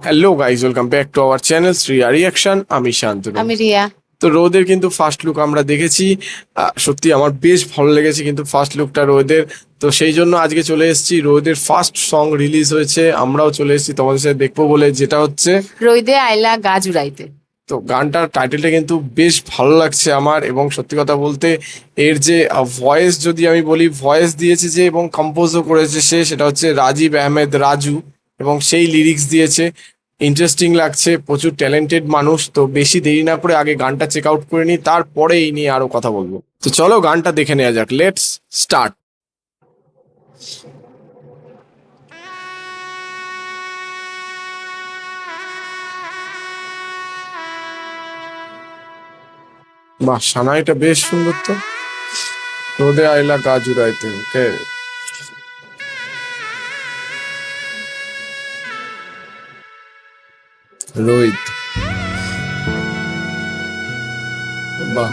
Hello guys, welcome back to our channel Shriya reaction. আমি শান্তনু। আমি রিয়া। তো রোদের কিন্তু ফার্স্ট লুক আমরা দেখেছি। সত্যি আমার বেশ ভালো লেগেছে কিন্তু ফার্স্ট লুকটা রোদের। তো সেই জন্য আজকে চলে এসেছি, রোদের ফার্স্ট সং রিলিজ হয়েছে, আমরাও চলে এসেছি তোমাদের সাথে দেখবো বলে, যেটা হচ্ছে রইদে আইলা গাছ উড়াইতে। তো গানটার টাইটেলটা কিন্তু বেশ ভালো লাগছে আমার। এবং সত্যি কথা বলতে এর যে ভয়েস, যদি আমি বলি, ভয়েস দিয়েছে যে এবং কম্পোজও করেছে সে, সেটা হচ্ছে রাজীব আহমেদ রাজু, এবং সেই লিরিক্স দিয়েছে। ইন্টারেস্টিং লাগছে, প্রচুর ট্যালেন্টেড মানুষ। তো বেশি দেরি না করে আগে গানটা চেক আউট করে নিই, তারপরে এই নিয়ে আরো কথা বলবো। তো চলো গানটা দেখে নেওয়া যাক, লেটস স্টার্ট। বাহ, সানাইটা বেশ সুন্দর। তো রোদে আইলা গাছ উড়াইতে, ওকে। রোহিত, বাহ,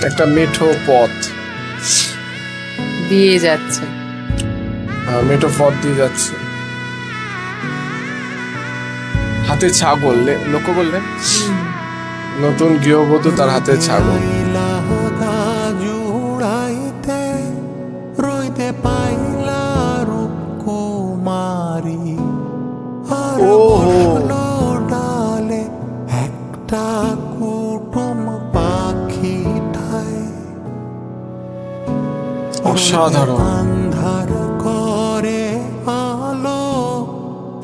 একটা মেঠো পথ, দিয়ে যাচ্ছে। মেঠো পথ দিয়ে যাচ্ছে, হাতে ছাগল। লক্ষ্য করলে নতুন গৃহবধূ, তার হাতে ছাগল। রইতে পাইলা রূপকুমারী ডালে একটা কুটুম পাখি ঠায় অসাধারণ। আন্ধার করে আলো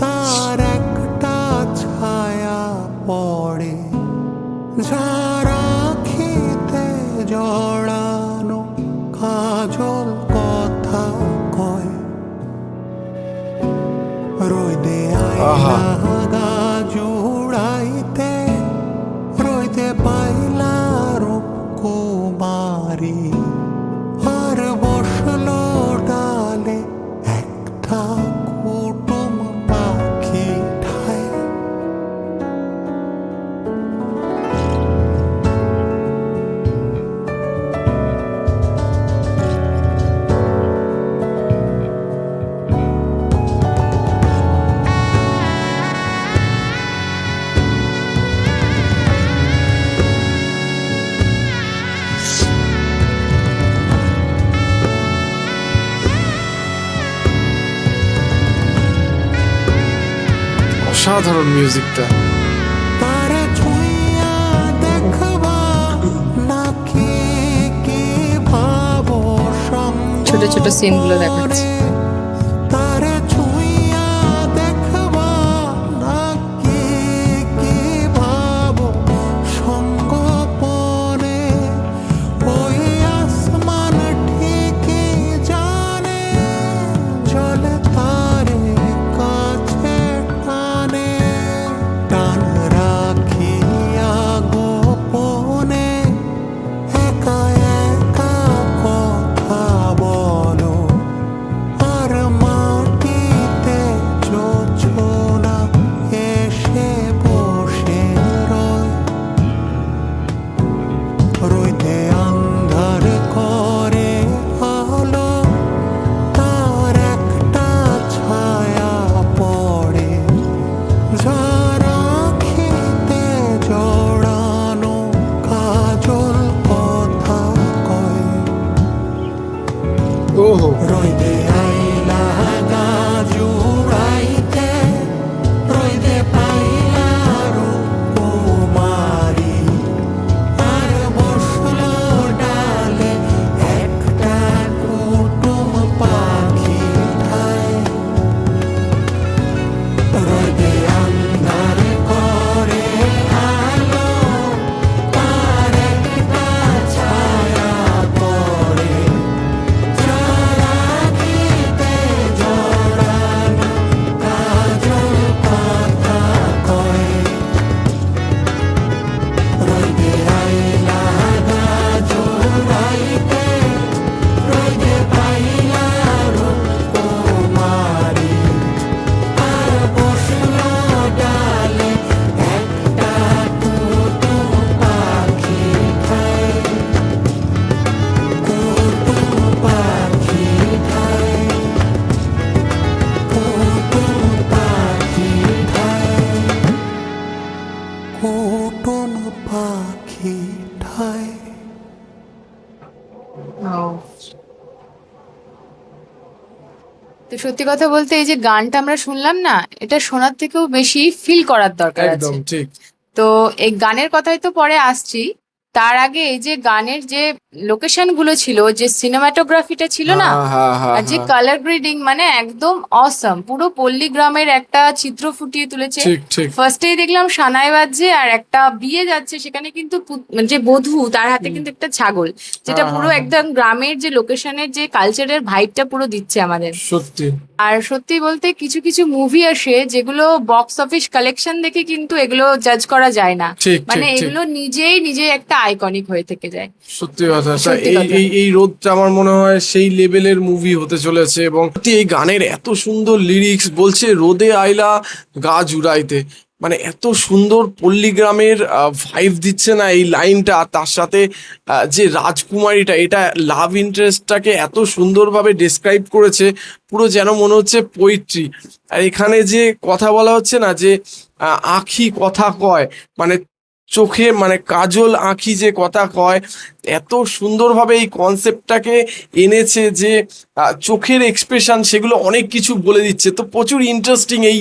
তার একটা ছায়া পড়ে, যারা খিতে জড়ানো কাজল কথা কয়। রইদে আইলা গাছ উড়াইতে, রইতে পাইলা রূপকুমারী আর বসলো ডালে একটা কুটুম পাখি ঠায়। অসাধারণ মিউজিকটা। তারে ছুঁইয়া দেখবা নাকি কি ভাবো ছোট ছোট সিনগুলো দেখাচ্ছে। তারে ছুঁইয়া দেখবা নাকি কি ভাবো সঙ্গোপনে, ওই আসমান ঠিকই জানে জলে তারে কাছে টানে। টান রাখিয়া গোপনে একা একা কথা বলো, তো সত্যি কথা বলতে এই যে গানটা আমরা শুনলাম না, এটা শোনার থেকেও বেশি ফিল করার দরকার আছে। একদম ঠিক। তো এই গানের কথাই তো পরে আসছি, তার আগে এই যে গানের যে লোকেশন গুলো ছিল, যে সিনেমাটোগ্রাফিটা ছিল না, হ্যাঁ হ্যাঁ হ্যাঁ আর যে হ্যাঁ, কালার গ্রেডিং, মানে একদম অসম, পুরো পল্লী গ্রামের একটা চিত্র ফুটিয়ে তুলেছে। ঠিক ঠিক। ফার্স্টেই দেখলাম সানাই বাজছে আর একটা বিয়ে যাচ্ছে, সেখানে কিন্তু মানে যে বধূ তার হাতে কিন্তু একটা ছাগল, যেটা হ্যাঁ, পুরো হ্যাঁ, একদম গ্রামের যে লোকেশনের যে কালচারের ভাইবটা পুরো দিচ্ছে আমাদের। সত্যি। আর সত্যি বলতে কিছু কিছু মুভি আসে যেগুলো বক্স অফিস কালেকশন দেখে কিন্তু এগুলো জাজ করা যায় না, ঠিক মানে ঠিক ঠিক। এগুলো নিজে একটা আইকনিক হয়ে থেকে যায়। সত্যি কথা। সত্যি এই কথা। এই এই রোদটা আমার মনে হয় সেই লেভেলের মুভি হতে চলেছে, এবং সত্যি এই গানের এত সুন্দর লিরিক্স, বলছে রোদে আইলা গা জুড়াইতে, মানে এত সুন্দর পল্লীগ্রামের ভাইব দিচ্ছে না এই লাইনটা। তার সাথে যে রাজকুমারীটা, এটা লাভ ইন্টারেস্টটাকে এত সুন্দরভাবে ডেসক্রাইব করেছে, পুরো যেন মনে হচ্ছে পোয়েট্রি। আর এখানে যে কথা বলা হচ্ছে না, যে আঁখি কথা কয়, মানে চোখে, মানে কাজল আঁখি যে কথা কয়, এত সুন্দরভাবে এই কনসেপ্টটাকে এনেছে যে চোখের এক্সপ্রেশন সেগুলো অনেক কিছু বলে দিচ্ছে। তো প্রচুর ইন্টারেস্টিং এই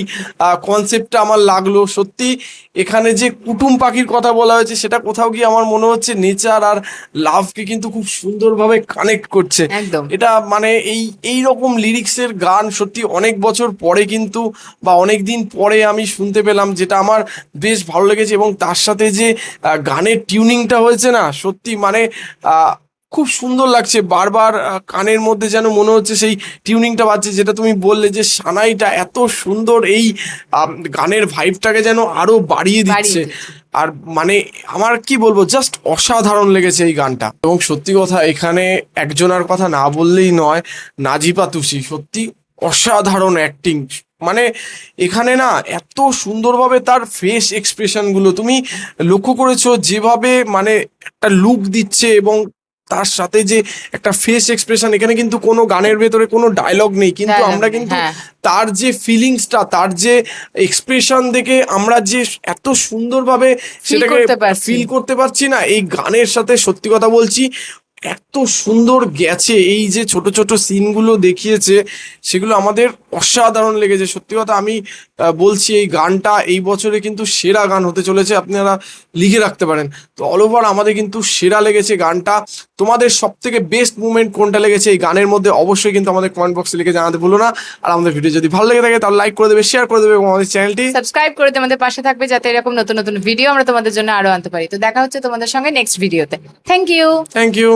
কনসেপ্টটা আমার লাগলো সত্যি। এখানে যে কুটুম পাখির কথা বলা হয়েছে, সেটা কোথাও গিয়ে আমার মনে হচ্ছে নেচার আর লাভকে কিন্তু খুব সুন্দরভাবে কানেক্ট করছে। একদম। এটা মানে এই রকম লিরিক্সের গান সত্যি অনেক বছর পরে কিন্তু, বা অনেক দিন পরে আমি শুনতে পেলাম, যেটা আমার বেশ ভালো লেগেছে। এবং তার সাথে যে গানের টিউনিংটা হয়েছে না, সত্যি মানে খুব সুন্দর লাগছে। বারবার কানের মধ্যে যেন মনে হচ্ছে সেই টিউনিংটা বাজছে, যেটা তুমি বললে যে সানাইটা এত সুন্দর এই গানের ভাইবটাকে যেন আরো বাড়িয়ে দিচ্ছে। আর মানে আমার কি বলবো, জাস্ট অসাধারণ লেগেছে এই গানটা। এবং সত্যি কথা, এখানে একজনের কথা না বললেই নয়, নাজিপা তুষি সত্যি অসাধারণ অ্যাক্টিং। মানে এখানে না এত সুন্দরভাবে তার ফেস এক্সপ্রেশন গুলো তুমি লক্ষ্য করেছো, যেভাবে মানে একটা লুক দিচ্ছে, এবং তার সাথে যে একটা ফেস এক্সপ্রেশন। এখানে কিন্তু কোনো গানের ভেতরে কোনো ডায়লগ নেই, কিন্তু Dialogue আমরা নেই, কিন্তু হ্যাঁ। তার যে ফিলিংসটা, তার যে এক্সপ্রেশন দেখে আমরা যে এত সুন্দরভাবে সেটাকে করতে পারছি। ফিল করতে পারছি না, এই গানের সাথে সত্যি কথা বলছি এত সুন্দর গেছে। এই যে ছোট ছোট সিনগুলো দেখিয়েছে, সেগুলো আমাদের অসাধারণ লেগেছে। সত্যি কথা আমি বলছি, এই গানটা এই বছরে কিন্তু সেরা গান হতে চলেছে, আপনারা লিখে রাখতে পারেন। তো অল ওভার আমাদের কিন্তু সেরা লেগেছে গানটা। তোমাদের সব থেকে বেস্ট মুভমেন্ট কোনটা লেগেছে এই গানের মধ্যে, অবশ্যই কিন্তু আমাদের কমেন্ট বক্সে লিখে জানাতে ভুলো না। আর আমাদের ভিডিও যদি ভালো লেগে থাকে তাহলে লাইক করে দেবে, শেয়ার করে দেবে, এবং আমাদের চ্যানেলটি সাবস্ক্রাইব করে আমাদের পাশে থাকবে, যাতে এরকম নতুন নতুন ভিডিও আমরা তোমাদের জন্য আরো আনতে পারি। তো দেখা হচ্ছে তোমাদের সঙ্গে নেক্সট ভিডিওতে। Thank you. Thank you.